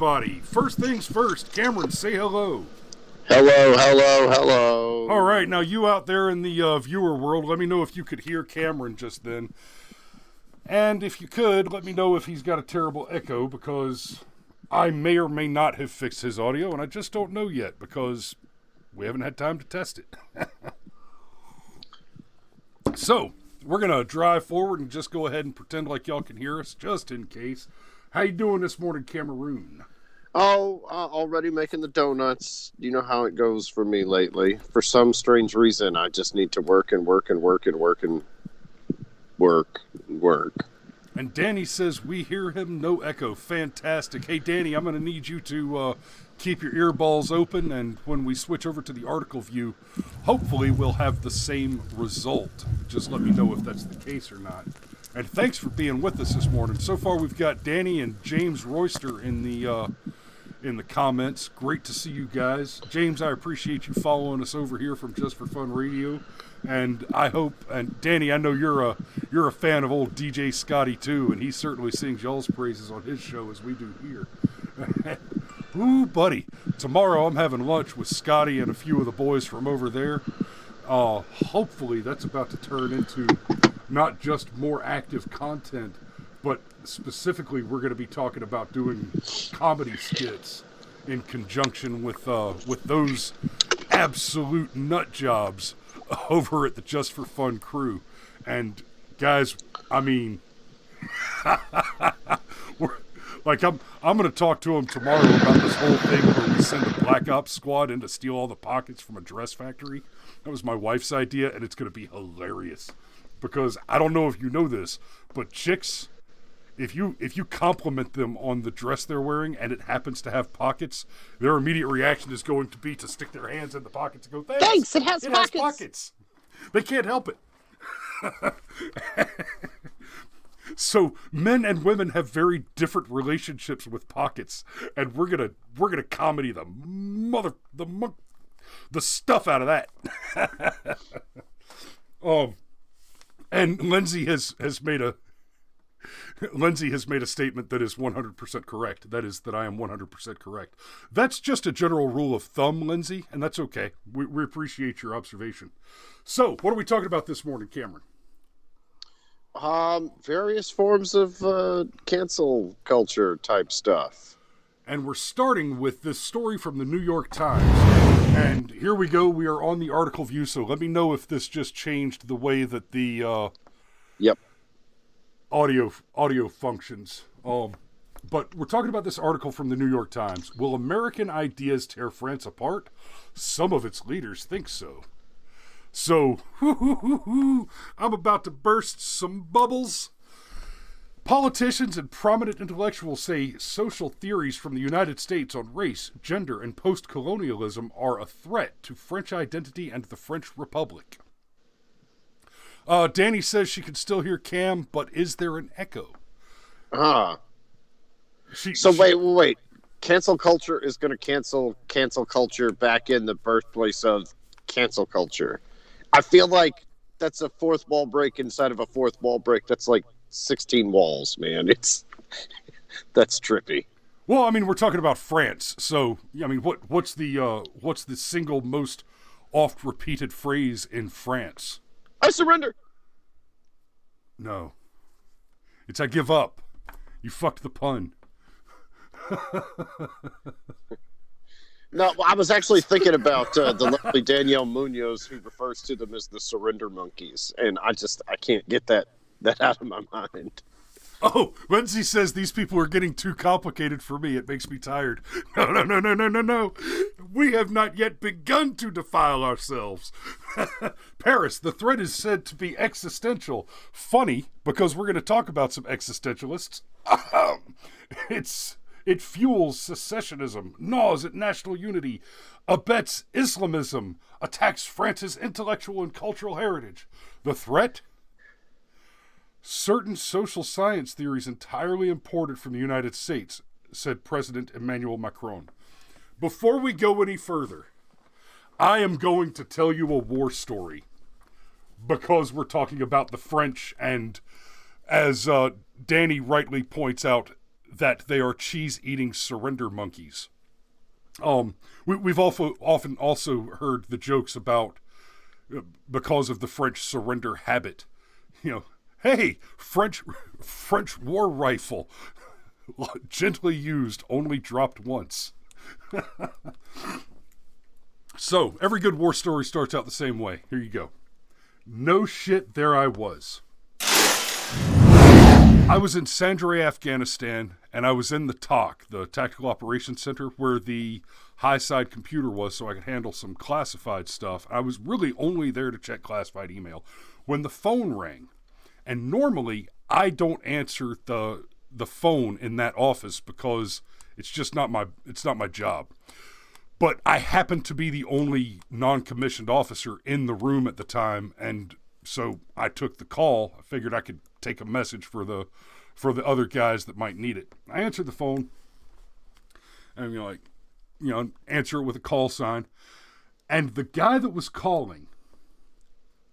everybody. First things first, Cameron, say hello. Hello. All right, now you out there in the viewer world, let me know if you could hear Cameron just then. And if you could, let me know if he's got a terrible echo, because I may or may not have fixed his audio, and I just don't know yet, because we haven't had time to test it. So, we're going to drive forward and just go ahead and pretend like y'all can hear us, just in case. How you doing this morning, Cameroon? Already making the donuts. You know how it goes for me lately. For some strange reason, I just need to work. And Danny says we hear him, no echo. Fantastic. Hey, Danny, I'm going to need you to keep your earballs open, and when we switch over to the article view, hopefully we'll have the same result. Just let me know if that's the case or not. And thanks for being with us this morning. So far, we've got Danny and James Royster in the comments. Great to see you guys. James, I appreciate you following us over here from Just for Fun Radio. And I hope, and Danny, I know you're a fan of old DJ Scotty too, and he certainly sings y'all's praises on his show as we do here. Ooh, buddy. Tomorrow I'm having lunch with Scotty and a few of the boys from over there. Hopefully that's about to turn into not just more active content, but specifically we're going to be talking about doing comedy skits in conjunction with those absolute nut jobs over at the Just for Fun crew. And guys, I mean, I'm going to talk to them tomorrow about this whole thing where we send a Black Ops squad in to steal all the pockets from a dress factory. That was my wife's idea, and it's going to be hilarious. Because I don't know if you know this, but chicks, if you compliment them on the dress they're wearing and it happens to have pockets, their immediate reaction is going to be to stick their hands in the pockets and go, Thanks, it has pockets. They can't help it. So men and women have very different relationships with pockets, and we're gonna comedy the stuff out of that. And Lindsay has made a statement that is 100% correct. That is that I am 100% correct. That's just a general rule of thumb, Lindsay, and that's okay. We appreciate your observation. So, what are we talking about this morning, Cameron? Various forms of cancel culture type stuff. And we're starting with this story from the New York Times. And here we go. We are on the article view, so let me know if this just changed the way that the audio functions. But we're talking about this article from the New York Times. Will American ideas tear France apart? Some of its leaders think so. So, I'm about to burst some bubbles. Politicians and prominent intellectuals say social theories from the United States on race, gender, and post-colonialism are a threat to French identity and the French Republic. Danny says she can still hear Cam, but is there an echo? Wait. Cancel culture is going to cancel culture back in the birthplace of cancel culture. I feel like that's a fourth wall break inside of a fourth wall break. That's like 16 walls, man. That's trippy. Well, I mean, we're talking about France, so I mean, what's the single most oft repeated phrase in France? I surrender. No, it's I give up. You fucked the pun. No, I was actually thinking about the lovely Danielle Munoz, who refers to them as the surrender monkeys, and I can't get that out of my mind. Oh, Lindsay says these people are getting too complicated for me. It makes me tired. No. We have not yet begun to defile ourselves. Paris, the threat is said to be existential. Funny, because we're going to talk about some existentialists. It fuels secessionism, gnaws at national unity, abets Islamism, attacks France's intellectual and cultural heritage. The threat? Certain social science theories entirely imported from the United States, said President Emmanuel Macron. Before we go any further, I am going to tell you a war story, because we're talking about the French, and as Danny rightly points out, that they are cheese-eating surrender monkeys. We've often also heard the jokes about because of the French surrender habit. Hey, French war rifle, gently used, only dropped once. So, every good war story starts out the same way. Here you go. No shit, there I was. I was in Sanjare, Afghanistan, and I was in the TOC, the Tactical Operations Center, where the high-side computer was so I could handle some classified stuff. I was really only there to check classified email when the phone rang. And normally, I don't answer the phone in that office because it's just not my job. But I happened to be the only non-commissioned officer in the room at the time, and so I took the call. I figured I could take a message for the other guys that might need it. I answered the phone, and answer it with a call sign. And the guy that was calling,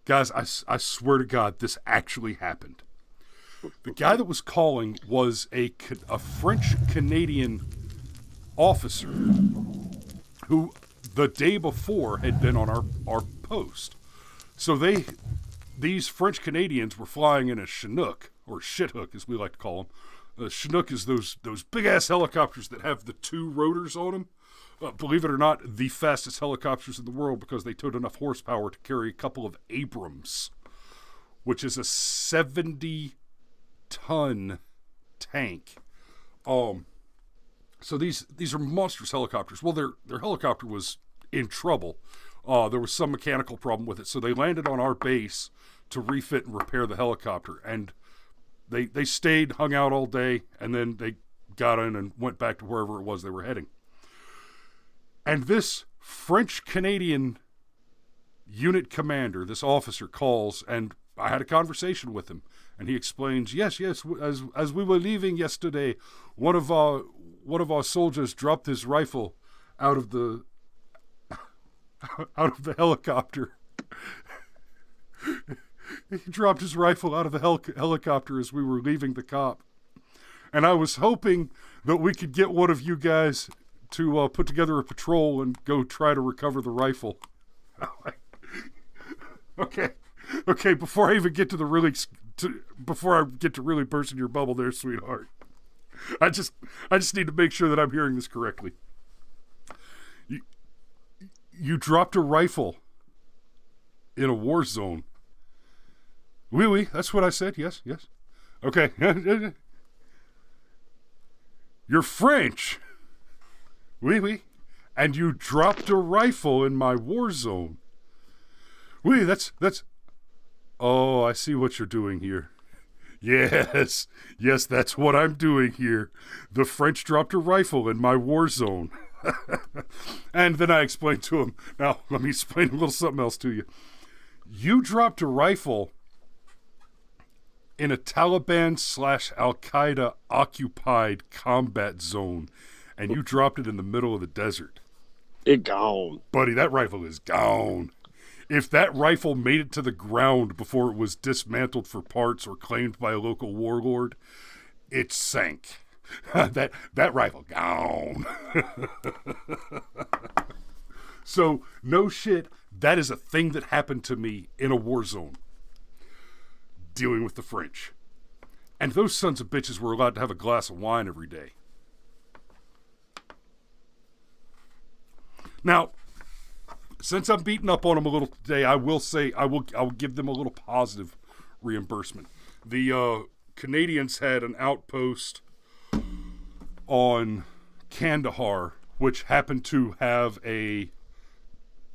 guys, I swear to God, this actually happened. The guy that was calling was a French-Canadian officer who the day before had been on our post. So these French Canadians were flying in a Chinook, or shithook as we like to call them. Chinook is those big ass helicopters that have the two rotors on them. Believe it or not, the fastest helicopters in the world because they towed enough horsepower to carry a couple of Abrams, which is a 70-ton tank. So these are monstrous helicopters. Well, their helicopter was in trouble. There was some mechanical problem with it, so they landed on our base to refit and repair the helicopter. And they stayed, hung out all day, and then they got in and went back to wherever it was they were heading. And this French-Canadian unit commander, this officer, calls, and I had a conversation with him. And he explains, yes, as we were leaving yesterday, one of our soldiers dropped his rifle out of the helicopter. He dropped his rifle out of the helicopter as we were leaving the COP. And I was hoping that we could get one of you guys to put together a patrol and go try to recover the rifle. Okay, before I even get to before I get to really bursting your bubble there, sweetheart, I just need to make sure that I'm hearing this correctly. You dropped a rifle in a war zone. Oui, that's what I said. Yes. Okay. You're French. Oui. And you dropped a rifle in my war zone. Oui, that's... Oh, I see what you're doing here. Yes, that's what I'm doing here. The French dropped a rifle in my war zone. And then I explained to him, now let me explain a little something else to you. You dropped a rifle in a Taliban/Al-Qaeda occupied combat zone, and you dropped it in the middle of the desert. It gone. Buddy, that rifle is gone. If that rifle made it to the ground before it was dismantled for parts or claimed by a local warlord, it sank. that rifle gone. So, no shit, that is a thing that happened to me in a war zone. Dealing with the French. And those sons of bitches were allowed to have a glass of wine every day. Now, since I'm beating up on them a little today, I will say I will give them a little positive reimbursement. The Canadians had an outpost on Kandahar, which happened to have a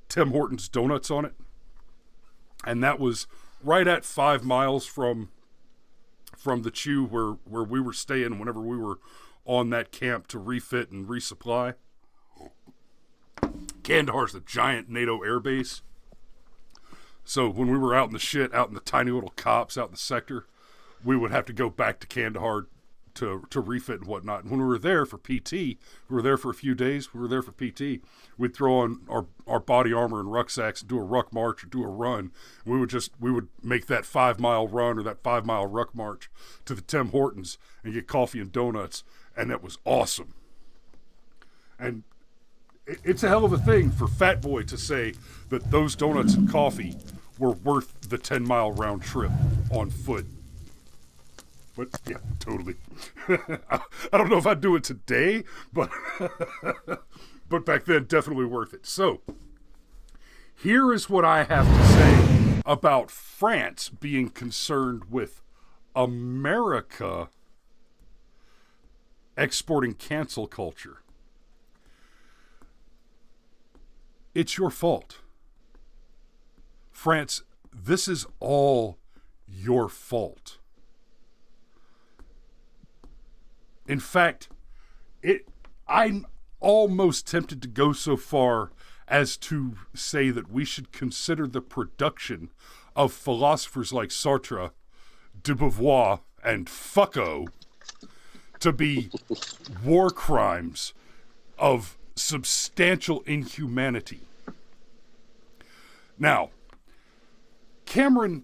Tim Hortons Donuts on it, and that was right at 5 miles from the Chew where we were staying whenever we were on that camp to refit and resupply. Kandahar's a giant NATO air base. So when we were out in the tiny little cops out in the sector, we would have to go back to Kandahar to refit and whatnot. And when we were there for PT, we were there for a few days. We were there for PT. We'd throw on our body armor and rucksacks and do a ruck march or do a run. We would make that 5-mile run or that 5-mile ruck march to the Tim Hortons and get coffee and donuts, and that was awesome. And it's a hell of a thing for Fat Boy to say that those donuts and coffee were worth the 10-mile round trip on foot. But yeah, totally. I don't know if I'd do it today, but but back then, definitely worth it. So, here is what I have to say about France being concerned with America exporting cancel culture. It's your fault. France, this is all your fault. In fact, I'm almost tempted to go so far as to say that we should consider the production of philosophers like Sartre, de Beauvoir, and Foucault to be war crimes of substantial inhumanity. Now, Cameron,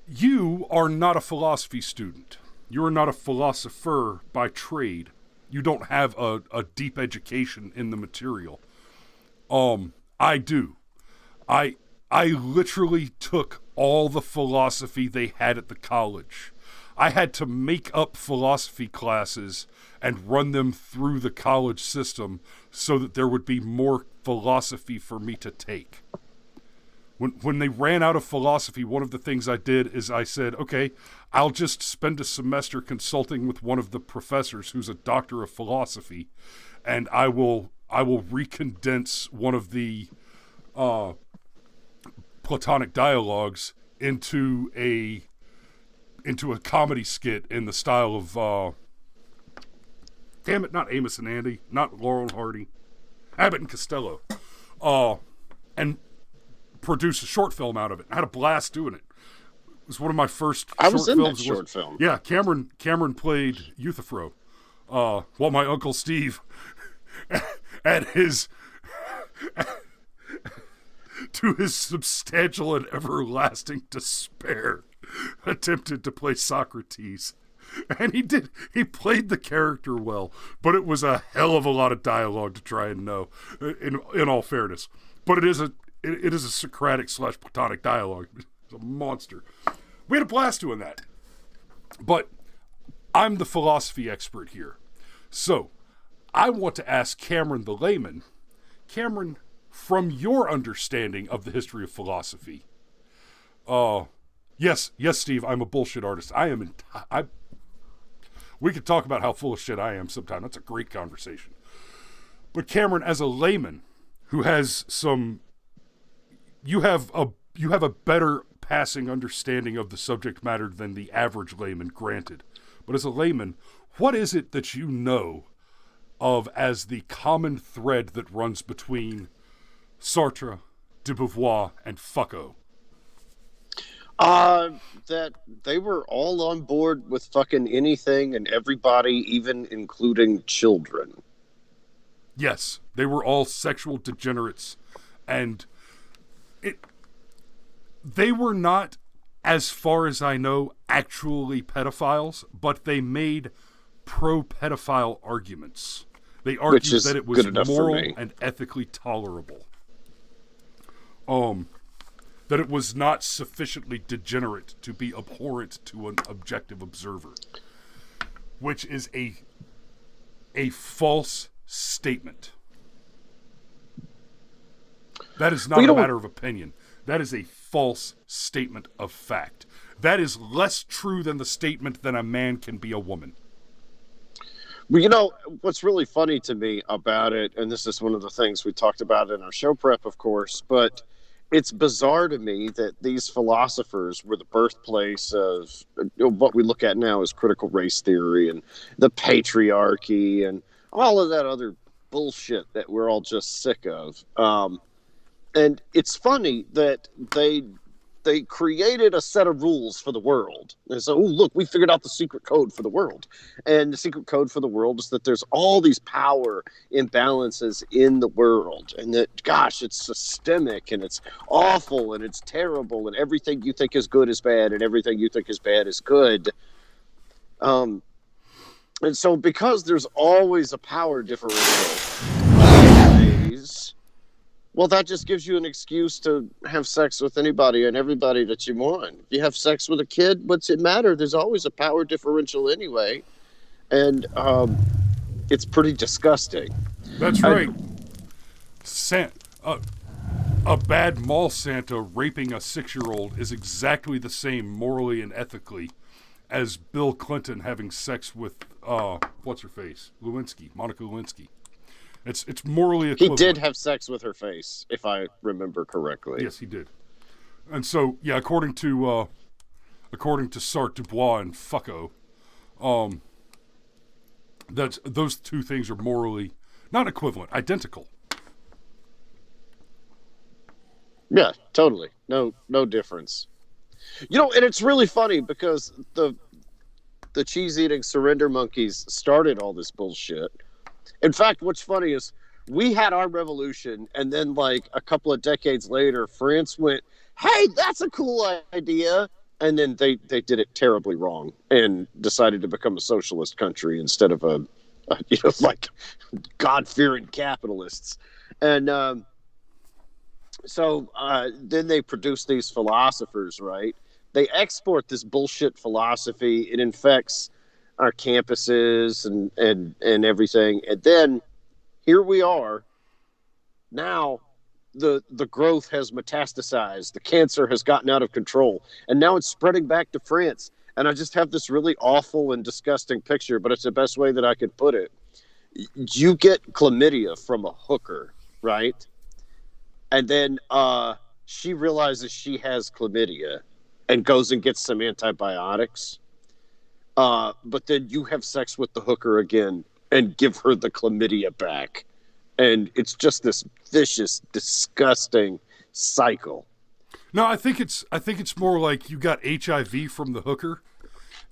you are not a philosophy student. You are not a philosopher by trade. You don't have a deep education in the material. I do. I literally took all the philosophy they had at the college. I had to make up philosophy classes and run them through the college system so that there would be more philosophy for me to take. When they ran out of philosophy, one of the things I did is I said, okay, I'll just spend a semester consulting with one of the professors who's a doctor of philosophy, and I will recondense one of the Platonic dialogues into a comedy skit in the style of damn it, not Amos and Andy, not Laurel and Hardy, Abbott and Costello, and produce a short film out of it. I had a blast doing it. It was one of my first short films. I was in that short film. Yeah, Cameron played Euthyphro, while my Uncle Steve, at his, to his substantial and everlasting despair, attempted to play Socrates. And he played the character well, but it was a hell of a lot of dialogue to try and know, in all fairness. But it is a Socratic / Platonic dialogue. It's a monster. We had a blast doing that. But I'm the philosophy expert here. So, I want to ask Cameron the layman, Cameron, from your understanding of the history of philosophy, yes, Steve, I'm a bullshit artist. We could talk about how full of shit I am sometime. That's a great conversation. But Cameron, as a layman who has you have a better passing understanding of the subject matter than the average layman, granted. But as a layman, what is it that you know of as the common thread that runs between Sartre, de Beauvoir, and Foucault? That they were all on board with fucking anything and everybody, even including children. Yes, they were all sexual degenerates, and they were not, as far as I know, actually pedophiles, but they made pro-pedophile arguments. They argued that it was moral and ethically tolerable. That it was not sufficiently degenerate to be abhorrent to an objective observer, which is a false statement. That is not a matter of opinion. That is a false statement of fact. That is less true than the statement that a man can be a woman. Well, you know, what's really funny to me about it, and this is one of the things we talked about in our show prep, of course, but it's bizarre to me that these philosophers were the birthplace of what we look at now as critical race theory and the patriarchy and all of that other bullshit that we're all just sick of. And it's funny that they they created a set of rules for the world. And so, oh, look, we figured out the secret code for the world. And the secret code for the world is that there's all these power imbalances in the world. And that, gosh, it's systemic and it's awful and it's terrible. And everything you think is good is bad and everything you think is bad is good. And so because there's always a power differential, always, well, that just gives you an excuse to have sex with anybody and everybody that you want. If you have sex with a kid, what's it matter? There's always a power differential anyway. And it's pretty disgusting. That's right. A bad mall Santa raping a 6-year-old is exactly the same morally and ethically as Bill Clinton having sex with, what's her face? Monica Lewinsky. It's morally equivalent. He did have sex with her face, if I remember correctly. Yes, he did. And so, yeah, according to Sartre, Beauvoir, and Foucault, those two things are morally not equivalent, identical. Yeah, totally. No difference. You know, and it's really funny because the cheese-eating surrender monkeys started all this bullshit. In fact, what's funny is we had our revolution, and then like a couple of decades later, France went, "Hey, that's a cool idea," and then they did it terribly wrong and decided to become a socialist country instead of a like God-fearing capitalists. And so then they produce these philosophers, right? They export this bullshit philosophy. It infects our campuses and everything. And then here we are. Now the growth has metastasized. The cancer has gotten out of control. And now it's spreading back to France. And I just have this really awful and disgusting picture, but it's the best way that I could put it. You get chlamydia from a hooker, right? And then she realizes she has chlamydia and goes and gets some antibiotics. But then you have sex with the hooker again and give her the chlamydia back. And it's just this vicious, disgusting cycle. No, I think it's more like you got HIV from the hooker,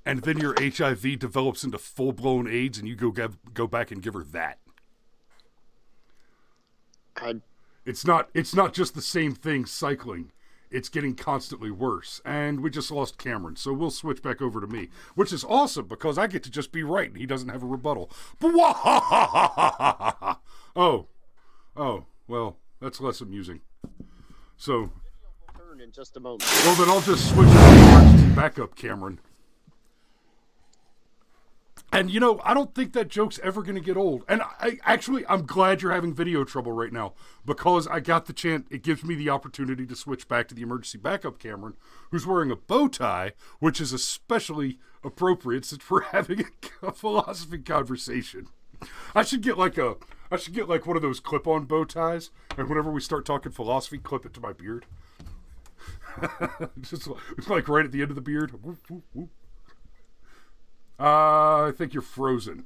and then your HIV develops into full-blown AIDS, and you go back and give her that. It's not just the same thing cycling. It's getting constantly worse. And we just lost Cameron, so we'll switch back over to me, which is awesome because I get to just be right and he doesn't have a rebuttal. Oh, well, that's less amusing. So, in just a moment. Well, then I'll just switch to the emergency backup, Cameron. And, you know, I don't think that joke's ever going to get old. And I'm glad you're having video trouble right now because I got the chance. It gives me the opportunity to switch back to the emergency backup, Cameron, who's wearing a bow tie, which is especially appropriate since we're having a philosophy conversation. I should get like one of those clip-on bow ties, and whenever we start talking philosophy, clip it to my beard. Just like right at the end of the beard. Whoop, whoop, whoop. I think you're frozen.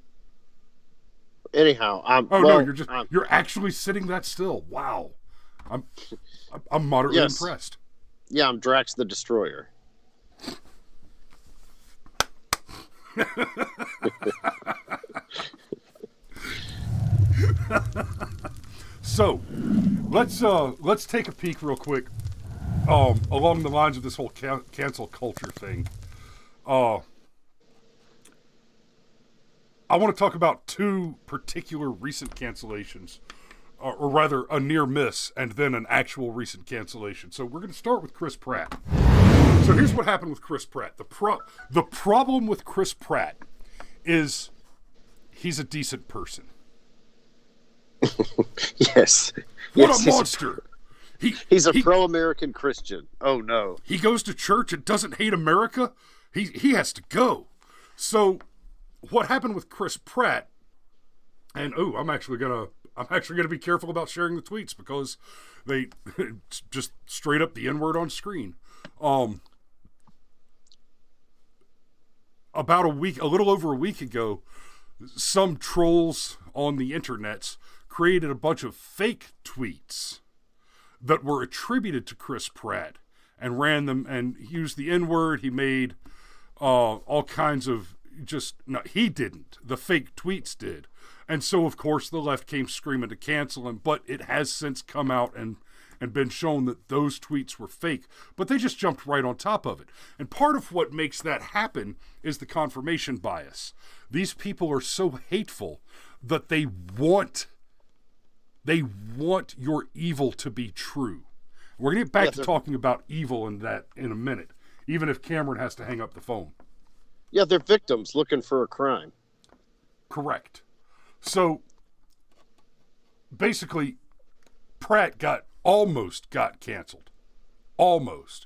Anyhow, you're actually sitting that still. Wow, I'm moderately impressed. Yeah, I'm Drax the Destroyer. So, let's take a peek real quick along the lines of this whole cancel culture thing. I want to talk about two particular recent cancellations, or rather a near miss and then an actual recent cancellation. So we're going to start with Chris Pratt. So here's what happened with Chris Pratt. The problem with Chris Pratt is he's a decent person. Yes. What a monster. He's a pro-American Christian. Oh, no. He goes to church and doesn't hate America. He has to go. So what happened with Chris Pratt, and I'm actually gonna be careful about sharing the tweets because they just straight up the N-word on screen. About a little over a week ago, some trolls on the internets created a bunch of fake tweets that were attributed to Chris Pratt and ran them and used the N-word. He made all kinds of no, he didn't. The fake tweets did. And so, of course, the left came screaming to cancel him, but it has since come out and been shown that those tweets were fake, but they just jumped right on top of it. And part of what makes that happen is the confirmation bias. These people are so hateful that they want your evil to be true. We're going to get back to talking about evil and that in a minute, even if Cameron has to hang up the phone. Yeah, they're victims looking for a crime. Correct. So, basically, Pratt almost got canceled. Almost.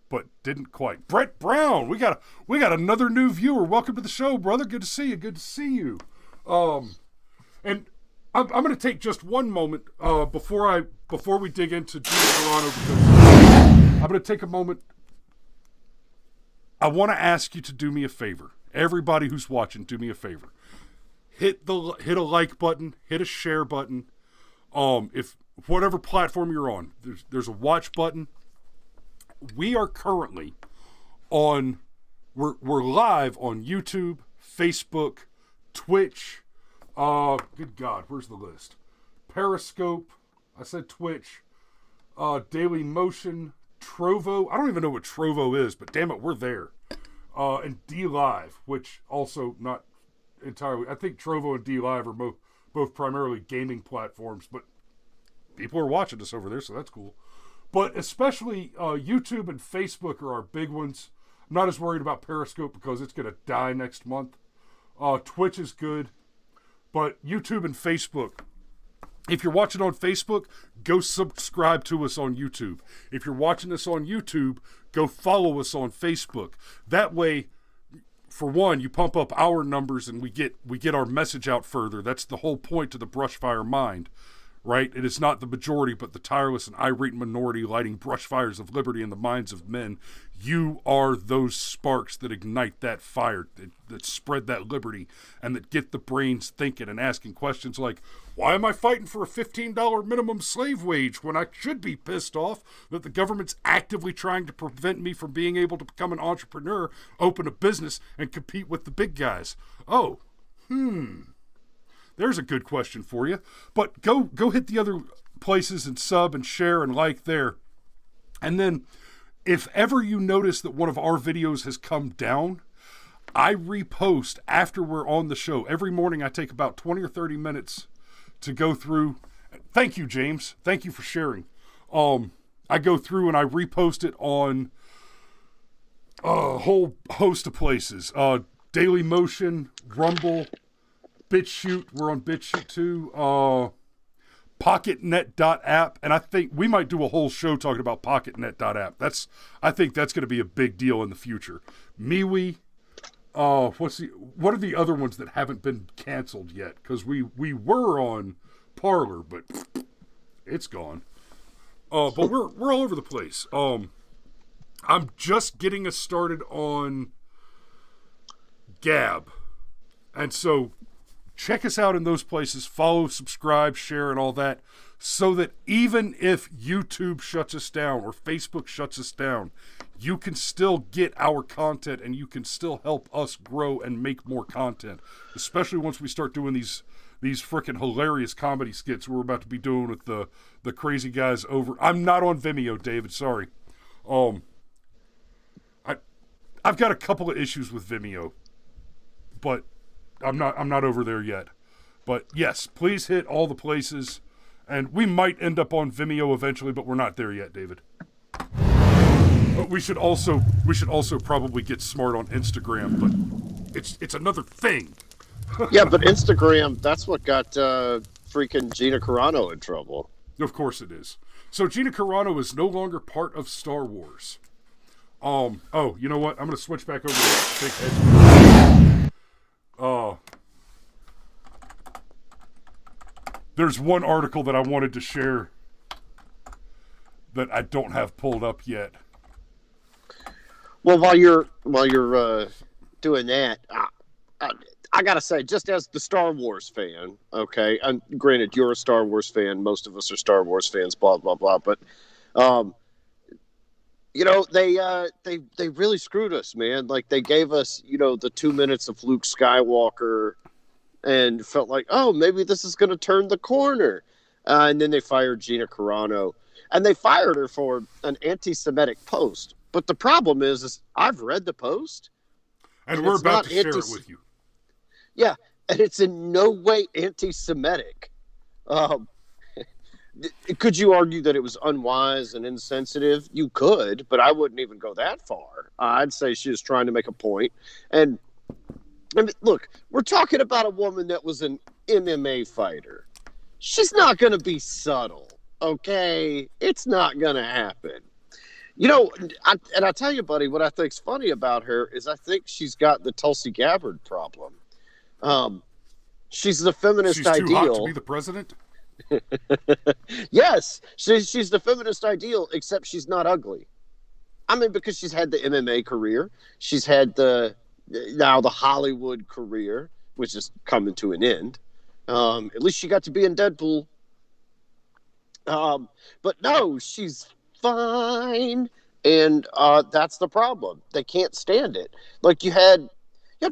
But didn't quite. Brett Brown, we got another new viewer. Welcome to the show, brother. Good to see you. Good to see you. And I'm going to take just one moment before we dig into Gina Carano, because I'm going to take a moment. I want to ask you to do me a favor. Everybody who's watching, do me a favor. Hit a like button, hit a share button. If whatever platform you're on, there's a watch button. We are currently we're live on YouTube, Facebook, Twitch. Good God, where's the list? Periscope. I said Twitch. Daily Motion, Trovo. I don't even know what Trovo is, but damn it, we're there. And D Live, which also not entirely. I think Trovo and D Live are both primarily gaming platforms, but people are watching us over there, so that's cool. But especially YouTube and Facebook are our big ones. I'm not as worried about Periscope because it's going to die next month. Twitch is good, but YouTube and Facebook. If you're watching on Facebook, go subscribe to us on YouTube. If you're watching us on YouTube, go follow us on Facebook. That way, for one, you pump up our numbers and we get our message out further. That's the whole point to the Brushfire Mind, right? It is not the majority, but the tireless and irate minority lighting brush fires of liberty in the minds of men. You are those sparks that ignite that fire, that spread that liberty, and that get the brains thinking and asking questions like, why am I fighting for a $15 minimum slave wage when I should be pissed off that the government's actively trying to prevent me from being able to become an entrepreneur, open a business, and compete with the big guys? Oh, there's a good question for you. But go hit the other places and sub and share and like there. And then if ever you notice that one of our videos has come down, I repost after we're on the show. Every morning I take about 20 or 30 minutes to go through. Thank you, James. Thank you for sharing. I go through and I repost it on a whole host of places. Daily Motion, Rumble, BitChute. We're on BitChute too. PocketNet.app, and I think we might do a whole show talking about PocketNet.app. I think that's going to be a big deal in the future. MeWe. What are the other ones that haven't been canceled yet? Because we were on Parler, but it's gone. But we're all over the place. I'm just getting us started on Gab, and so check us out in those places. Follow, subscribe, share, and all that, so that even if YouTube shuts us down or Facebook shuts us down, you can still get our content and you can still help us grow and make more content, especially once we start doing these freaking hilarious comedy skits we're about to be doing with the crazy guys over. I'm not on Vimeo, David, sorry. I've got a couple of issues with Vimeo, but I'm not over there yet. But yes, please hit all the places, and we might end up on Vimeo eventually, but we're not there yet, David. But we should also probably get smart on Instagram, but it's another thing. Yeah, but Instagram, that's what got freaking Gina Carano in trouble. Of course it is. So Gina Carano is no longer part of Star Wars. Oh, you know what? I'm going to switch back over to the big head. There's one article that I wanted to share that I don't have pulled up yet. Well, while you're doing that, I gotta say, just as the Star Wars fan, okay, and granted you're a Star Wars fan, most of us are Star Wars fans, blah blah blah, but They really screwed us, man. Like they gave us, the 2 minutes of Luke Skywalker, and felt like, oh, maybe this is going to turn the corner. And then they fired Gina Carano, and they fired her for an anti-Semitic post. But the problem is I've read the post, and we're about to share it with you. Yeah, and it's in no way anti-Semitic. Could you argue that it was unwise and insensitive? You could, but I wouldn't even go that far. I'd say she was trying to make a point. And I mean, look, we're talking about a woman that was an MMA fighter. She's not going to be subtle, okay? It's not going to happen. I tell you, buddy, what I think's funny about her is I think she's got the Tulsi Gabbard problem. She's the feminist ideal. She's too hot to be the president? Yes, she's the feminist ideal, except she's not ugly. I mean, because she's had the MMA career. She's had now the Hollywood career, which is coming to an end. At least she got to be in Deadpool. But no, she's fine. And that's the problem. They can't stand it. Like you had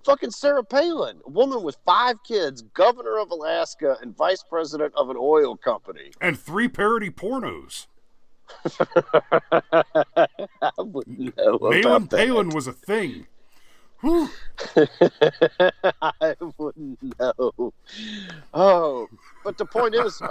fucking Sarah Palin, a woman with 5 kids, governor of Alaska, and vice president of an oil company. And 3 parody pornos. I wouldn't know Malin about that. Palin was a thing. Whew. I wouldn't know. Oh, but the point is,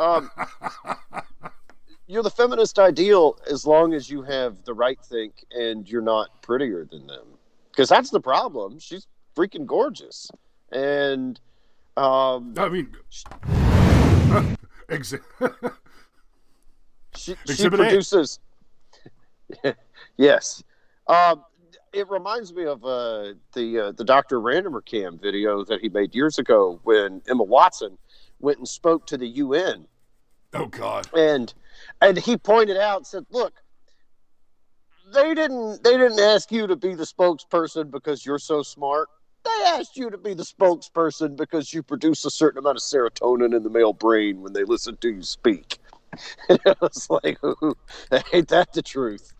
you're the feminist ideal as long as you have the right think and you're not prettier than them. Because that's the problem. She's freaking gorgeous. And, I mean, she produces. Yes. It reminds me of the Dr. Randomer Cam video that he made years ago when Emma Watson went and spoke to the UN. Oh God! And he pointed out and said, "Look, they didn't ask you to be the spokesperson because you're so smart. They asked you to be the spokesperson because you produce a certain amount of serotonin in the male brain when they listen to you speak." And it was like, ain't that the truth?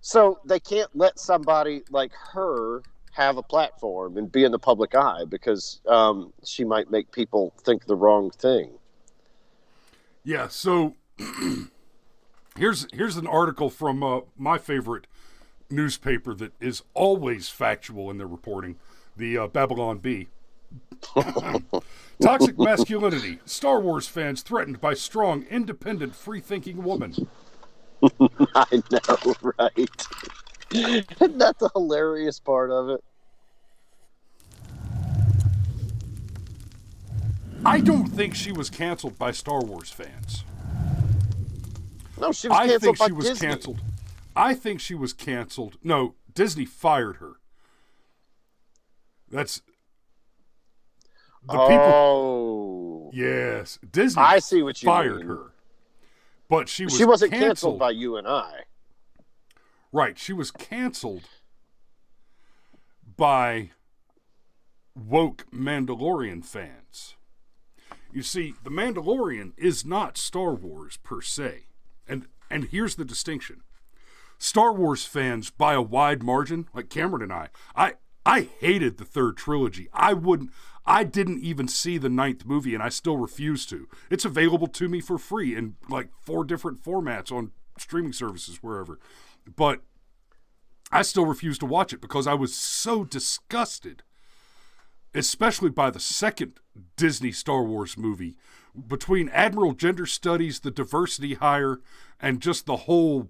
So they can't let somebody like her have a platform and be in the public eye because she might make people think the wrong thing. Yeah, so here's an article from my favorite newspaper that is always factual in their reporting, the Babylon Bee. Toxic masculinity. Star Wars fans threatened by strong, independent, free-thinking woman. I know, right? Isn't that the hilarious part of it? I don't think she was canceled by Star Wars fans. No, she was canceled by Disney. I think she was canceled. No, Disney fired her. That's the people. Yes, Disney. I see what you fired mean. her, but she wasn't canceled by you and I. Right, she was canceled by woke Mandalorian fans. You see, The Mandalorian is not Star Wars per se. And here's the distinction. Star Wars fans, by a wide margin, like Cameron and I hated the 3rd trilogy. I didn't even see the 9th movie, and I still refuse to. It's available to me for free in like 4 different formats on streaming services, wherever. But I still refuse to watch it because I was so disgusted, especially by the 2nd Disney Star Wars movie, between Admiral Gender Studies, the diversity hire, and just the whole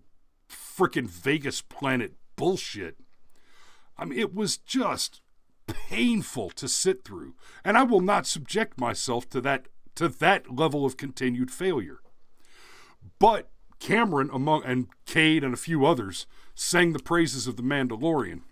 frickin' Vegas planet bullshit. I mean, it was just painful to sit through, and I will not subject myself to that level of continued failure. But Cameron and Cade and a few others sang the praises of The Mandalorian.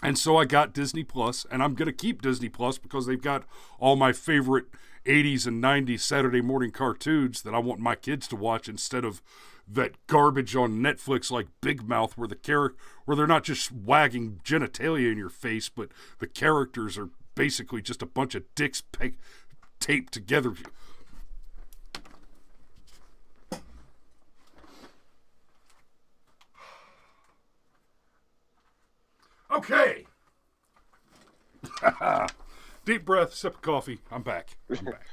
And so I got Disney Plus, and I'm going to keep Disney Plus because they've got all my favorite 80s and 90s Saturday morning cartoons that I want my kids to watch instead of that garbage on Netflix like Big Mouth where they're not just wagging genitalia in your face, but the characters are basically just a bunch of dicks taped together. Okay. Deep breath, sip of coffee. I'm back.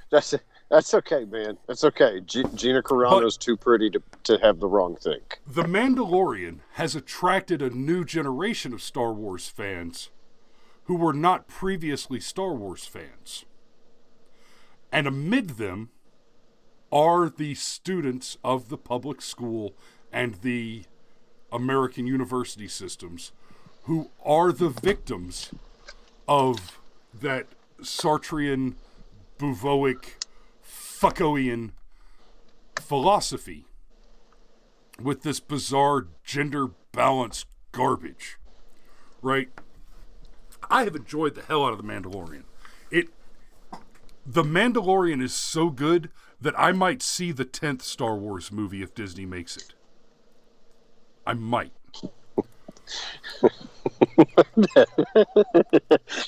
That's okay, man. That's okay. Gina Carano's too pretty to have the wrong thing. The Mandalorian has attracted a new generation of Star Wars fans who were not previously Star Wars fans. And amid them are the students of the public school and the American university systems who are the victims of that Sartrean, Beauvoic, Foucaultian philosophy with this bizarre gender balance garbage, right? I have enjoyed the hell out of The Mandalorian. The Mandalorian is so good that I might see the 10th Star Wars movie if Disney makes it. I might.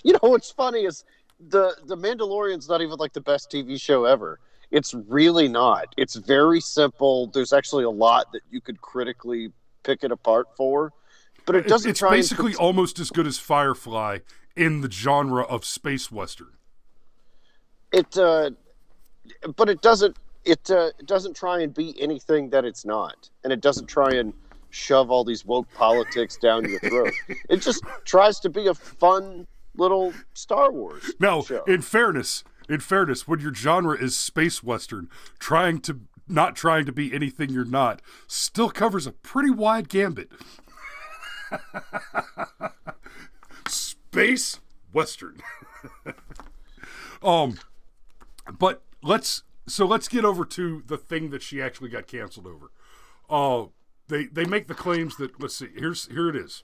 You know what's funny is the Mandalorian's not even like the best TV show ever. It's really not. It's very simple. There's actually a lot that you could critically pick it apart for, but it doesn't. It's basically almost as good as Firefly in the genre of space western. But it doesn't. It doesn't try and be anything that it's not, and it doesn't try and shove all these woke politics down your throat. It just tries to be a fun little Star Wars show. In fairness, when your genre is space western, not trying to be anything you're not, still covers a pretty wide gambit. Space western. But let's get over to the thing that she actually got canceled over. They make the claims that, let's see, here it is.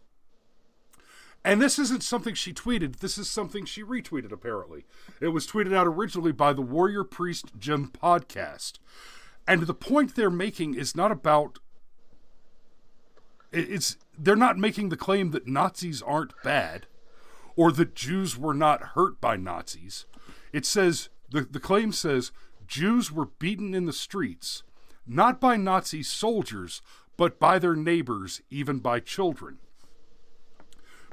And this isn't something she tweeted. This is something she retweeted, apparently. It was tweeted out originally by the Warrior Priest Jim podcast. And the point they're making is not about... They're not making the claim that Nazis aren't bad or that Jews were not hurt by Nazis. It says, the claim says, Jews were beaten in the streets, not by Nazi soldiers, but by their neighbors, even by children.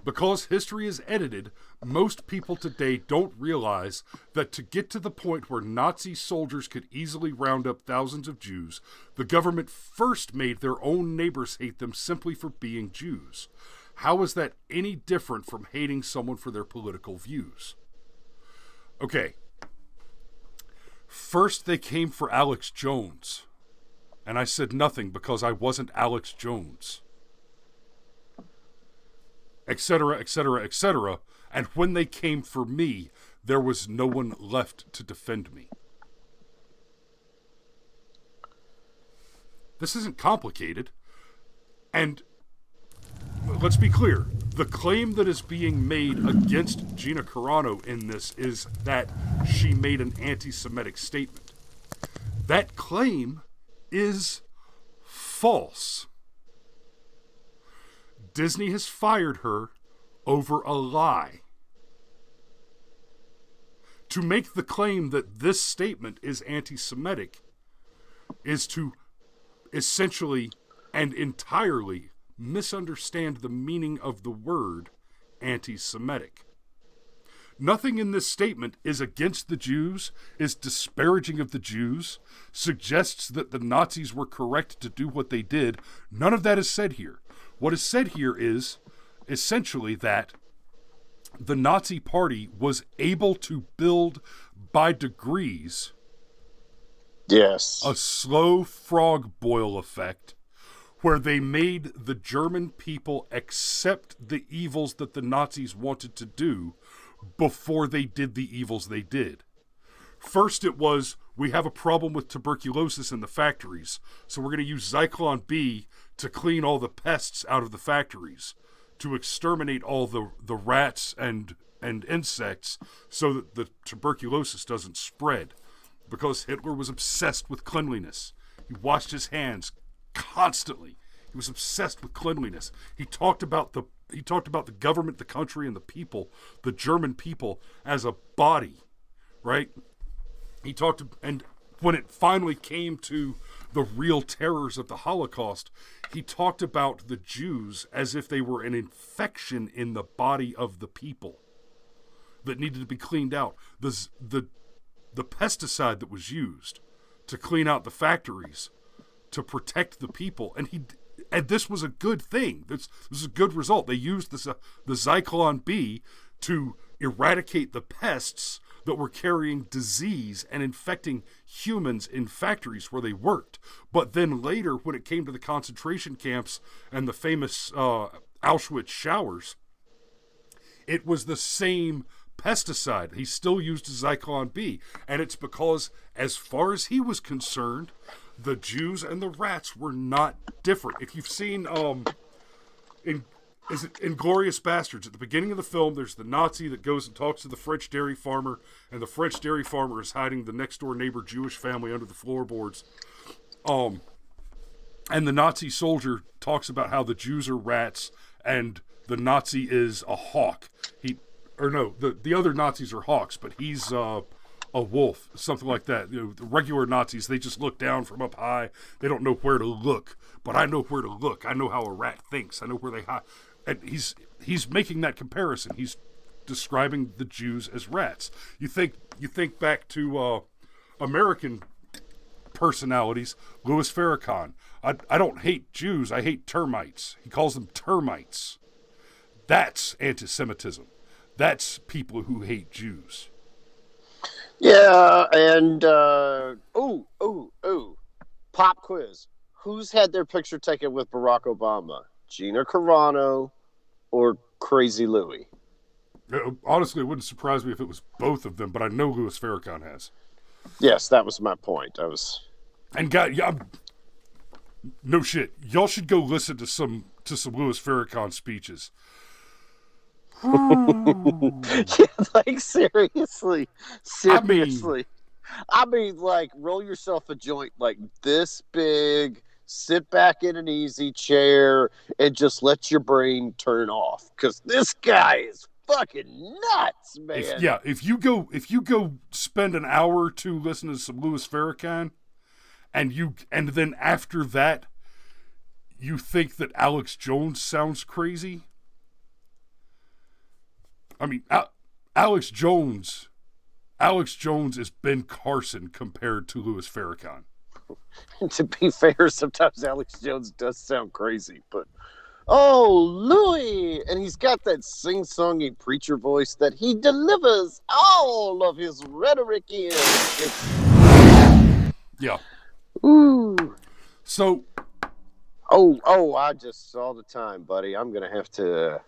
Because history is edited, most people today don't realize that to get to the point where Nazi soldiers could easily round up thousands of Jews, the government first made their own neighbors hate them simply for being Jews. How is that any different from hating someone for their political views? Okay. First they came for Alex Jones. And I said nothing because I wasn't Alex Jones. Etc., etc., etc. And when they came for me, there was no one left to defend me. This isn't complicated. And let's be clear. The claim that is being made against Gina Carano in this is that she made an anti-Semitic statement. That claim is false. Disney has fired her over a lie. To make the claim that this statement is anti-Semitic is to essentially and entirely misunderstand the meaning of the word anti-Semitic. Nothing in this statement is against the Jews, is disparaging of the Jews, suggests that the Nazis were correct to do what they did. None of that is said here. What is said here is essentially that the Nazi Party was able to build by degrees a slow frog boil effect where they made the German people accept the evils that the Nazis wanted to do before they did the evils they did. First it was, we have a problem with tuberculosis in the factories, so we're going to use Zyklon B to clean all the pests out of the factories, to exterminate all the rats and insects so that the tuberculosis doesn't spread. Because Hitler was obsessed with cleanliness. He washed his hands constantly. He was obsessed with cleanliness. He talked about the government, the country, and the people, the German people, as a body, right? And when it finally came to the real terrors of the Holocaust, he talked about the Jews as if they were an infection in the body of the people that needed to be cleaned out. The pesticide that was used to clean out the factories to protect the people, and this was a good thing. This was a good result. They used the Zyklon B to eradicate the pests that were carrying disease and infecting humans in factories where they worked. But then later, when it came to the concentration camps and the famous Auschwitz showers, it was the same pesticide. He still used Zyklon B. And it's because, as far as he was concerned, the Jews and the rats were not different. If you've seen Inglourious Bastards, at the beginning of the film, there's the Nazi that goes and talks to the French dairy farmer, and the French dairy farmer is hiding the next door neighbor Jewish family under the floorboards. And the Nazi soldier talks about how the Jews are rats and the Nazi is a hawk. The other Nazis are hawks, but he's a wolf, something like that. The regular Nazis, they just look down from up high. They don't know where to look, but I know where to look. I know how a rat thinks. I know where they hide. And he's making that comparison. He's describing the Jews as rats. You think back to American personalities. Louis Farrakhan. I don't hate Jews. I hate termites. He calls them termites. That's anti-Semitism. That's people who hate Jews. Yeah, and pop quiz. Who's had their picture taken with Barack Obama? Gina Carano or Crazy Louie? Honestly, it wouldn't surprise me if it was both of them, but I know Louis Farrakhan has. Yes, that was my point. No shit. Y'all should go listen to some Louis Farrakhan speeches. Yeah, like seriously. I mean, like, roll yourself a joint like this big, sit back in an easy chair, and just let your brain turn off. Because this guy is fucking nuts, man. If you go spend an hour or two listening to some Louis Farrakhan, and then after that, you think that Alex Jones sounds crazy. I mean, Alex Jones is Ben Carson compared to Louis Farrakhan. To be fair, sometimes Alex Jones does sound crazy, but Louis, and he's got that sing-songy preacher voice that he delivers all of his rhetoric in. Yeah. Ooh. So. I just saw the time, buddy. I'm gonna have to.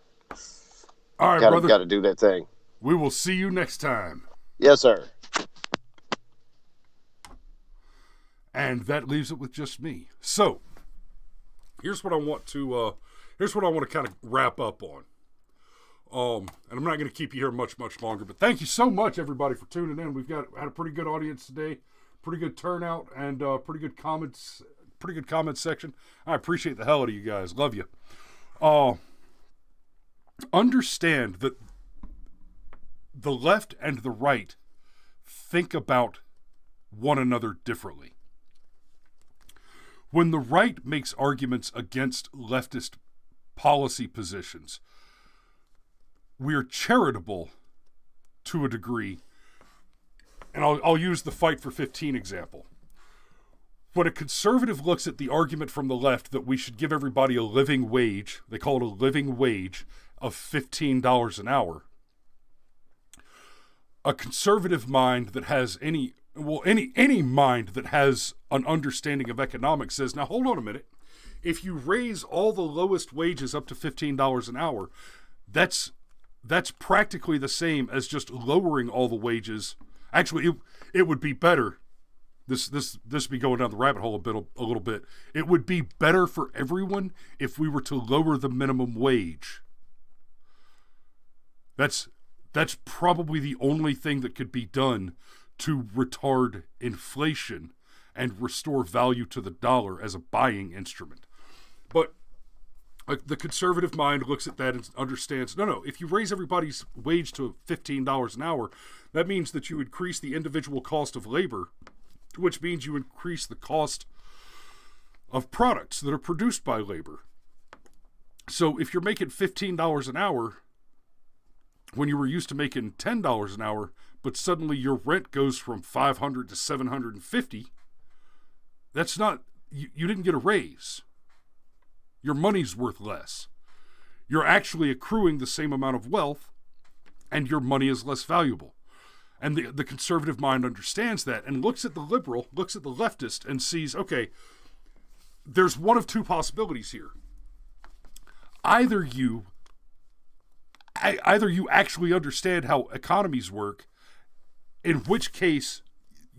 All right, brother. Got to do that thing. We will see you next time. Yes, sir. And that leaves it with just me. So, here's what I want to kind of wrap up on. And I'm not going to keep you here much longer. But thank you so much, everybody, for tuning in. We've had a pretty good audience today, pretty good turnout, and pretty good comments section. I appreciate the hell out of you guys. Love you. Understand that the left and the right think about one another differently. When the right makes arguments against leftist policy positions, we are charitable to a degree. And I'll use the Fight for 15 example. When a conservative looks at the argument from the left that we should give everybody a living wage, they call it a living wage of $15 an hour, a conservative mind that has any mind that has an understanding of economics says, now hold on a minute, if you raise all the lowest wages up to $15 an hour, that's practically the same as just lowering all the wages. Actually, it would be better. This would be going down the rabbit hole a little bit. It would be better for everyone if we were to lower the minimum wage. That's probably the only thing that could be done to retard inflation and restore value to the dollar as a buying instrument. But the conservative mind looks at that and understands, no, if you raise everybody's wage to $15 an hour, that means that you increase the individual cost of labor which means you increase the cost of products that are produced by labor. So if you're making $15 an hour when you were used to making $10 an hour, but suddenly your rent goes from $500 to $750, that's not, you didn't get a raise. Your money's worth less. You're actually accruing the same amount of wealth, and your money is less valuable. And the conservative mind understands that and looks at the liberal, looks at the leftist, and sees, okay, there's one of two possibilities here. Either you actually understand how economies work, in which case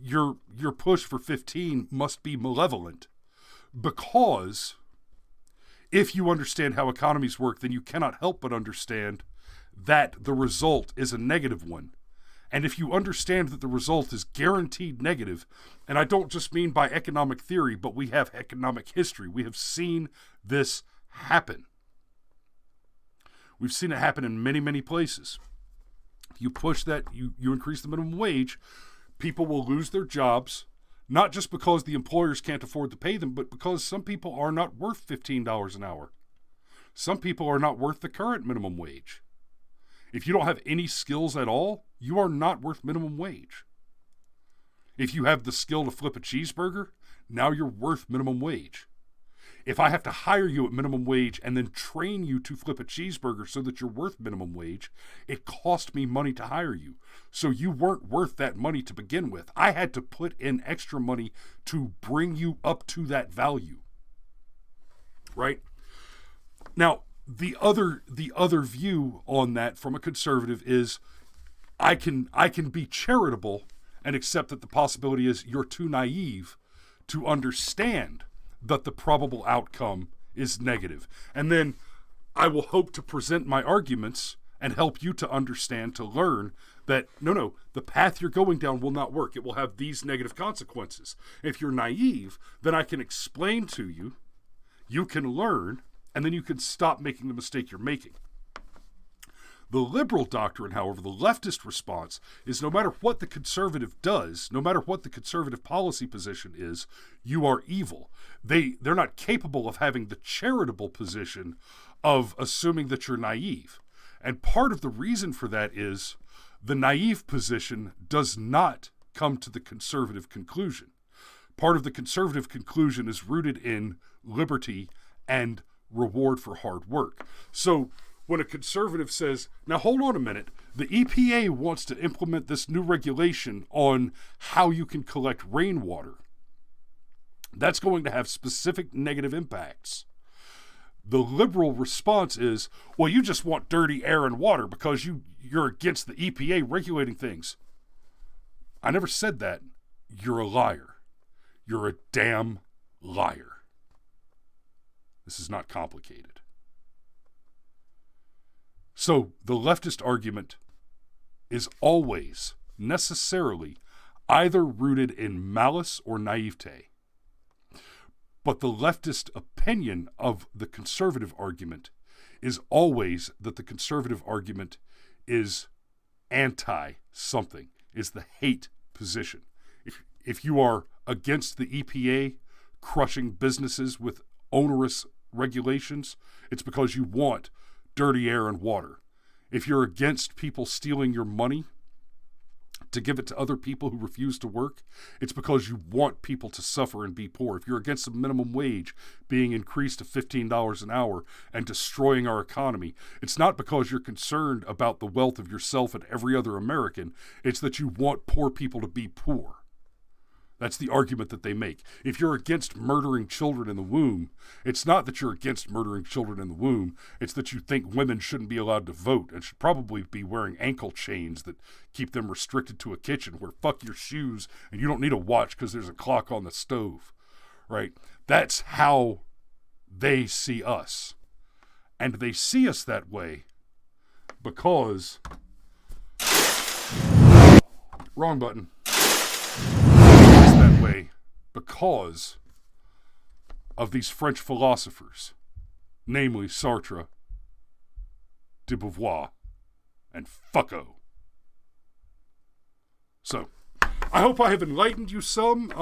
your push for 15 must be malevolent, because if you understand how economies work, then you cannot help but understand that the result is a negative one. And if you understand that the result is guaranteed negative, and I don't just mean by economic theory, but we have economic history. We have seen this happen. We've seen it happen in many, many places. You push that, you increase the minimum wage, people will lose their jobs, not just because the employers can't afford to pay them, but because some people are not worth $15 an hour. Some people are not worth the current minimum wage. If you don't have any skills at all, you are not worth minimum wage. If you have the skill to flip a cheeseburger, now you're worth minimum wage. If I have to hire you at minimum wage and then train you to flip a cheeseburger so that you're worth minimum wage, it cost me money to hire you. So you weren't worth that money to begin with. I had to put in extra money to bring you up to that value. Right? Now, the other view on that from a conservative is I can be charitable and accept that the possibility is you're too naive to understand that the probable outcome is negative. And then I will hope to present my arguments and help you to understand, to learn that no, the path you're going down will not work. It will have these negative consequences. If you're naive, then I can explain to you, you can learn, and then you can stop making the mistake you're making. The liberal doctrine, however, the leftist response, is no matter what the conservative does, no matter what the conservative policy position is, you are evil. They're not capable of having the charitable position of assuming that you're naive. And part of the reason for that is the naive position does not come to the conservative conclusion. Part of the conservative conclusion is rooted in liberty and reward for hard work. So when a conservative says, now hold on a minute, the EPA wants to implement this new regulation on how you can collect rainwater, that's going to have specific negative impacts. The liberal response is, well, you just want dirty air and water because you're against the EPA regulating things. I never said that. You're a liar. You're a damn liar. This is not complicated. So the leftist argument is always, necessarily, either rooted in malice or naivete. But the leftist opinion of the conservative argument is always that the conservative argument is anti-something, is the hate position. If you are against the EPA crushing businesses with onerous regulations, it's because you want dirty air and water. If you're against people stealing your money to give it to other people who refuse to work, it's because you want people to suffer and be poor. If you're against the minimum wage being increased to $15 an hour and destroying our economy, it's not because you're concerned about the wealth of yourself and every other American. It's that you want poor people to be poor. That's the argument that they make. If you're against murdering children in the womb, it's not that you're against murdering children in the womb. It's that you think women shouldn't be allowed to vote and should probably be wearing ankle chains that keep them restricted to a kitchen where fuck your shoes and you don't need a watch because there's a clock on the stove, right? That's how they see us. And they see us that way because... Wrong button. That way because of these French philosophers, namely Sartre, Beauvoir, and Foucault. So, I hope I have enlightened you some.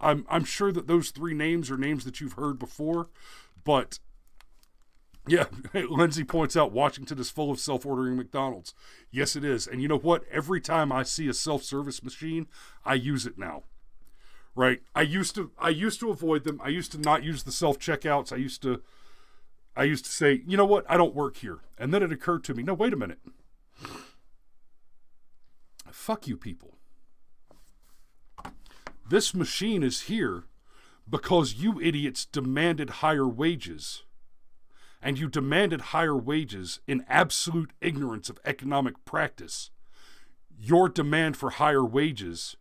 I'm sure that those three names are names that you've heard before, but yeah, Lindsay points out Washington is full of self-ordering McDonald's. Yes, it is. And you know what? Every time I see a self-service machine, I use it now. Right? I used to avoid them. I used to not use the self-checkouts. I used to say, you know what? I don't work here. And then it occurred to me, no, wait a minute. Fuck you people. This machine is here because you idiots demanded higher wages. And you demanded higher wages in absolute ignorance of economic practice. Your demand for higher wages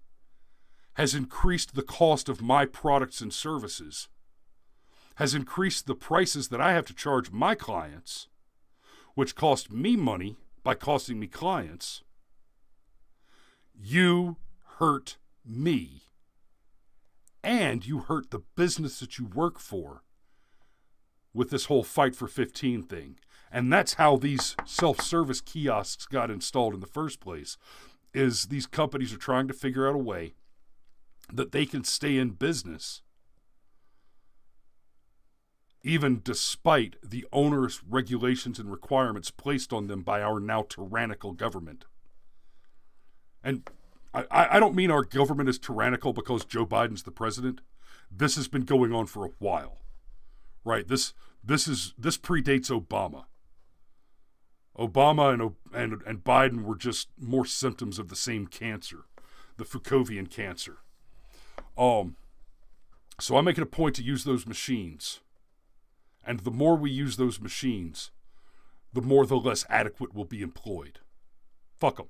has increased the cost of my products and services, has increased the prices that I have to charge my clients, which cost me money by costing me clients. You hurt me, and you hurt the business that you work for with this whole Fight for 15 thing. And that's how these self-service kiosks got installed in the first place, is these companies are trying to figure out a way that they can stay in business even despite the onerous regulations and requirements placed on them by our now tyrannical government. And I don't mean our government is tyrannical because Joe Biden's the president. This has been going on for a while. Right? This predates Obama. Obama and Biden were just more symptoms of the same cancer, the Foucaultian cancer. So I make it a point to use those machines. And the more we use those machines, the more the less adequate will be employed. Fuck them.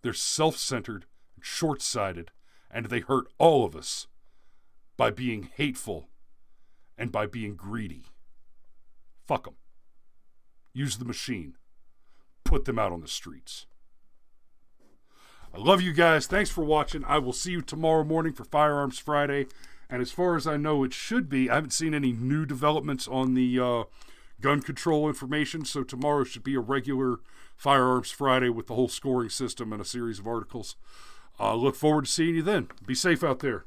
They're self-centered, short-sighted, and they hurt all of us by being hateful and by being greedy. Fuck them. Use the machine. Put them out on the streets. I love you guys. Thanks for watching. I will see you tomorrow morning for Firearms Friday. And as far as I know, it should be. I haven't seen any new developments on the gun control information, so tomorrow should be a regular Firearms Friday with the whole scoring system and a series of articles. Look forward to seeing you then. Be safe out there.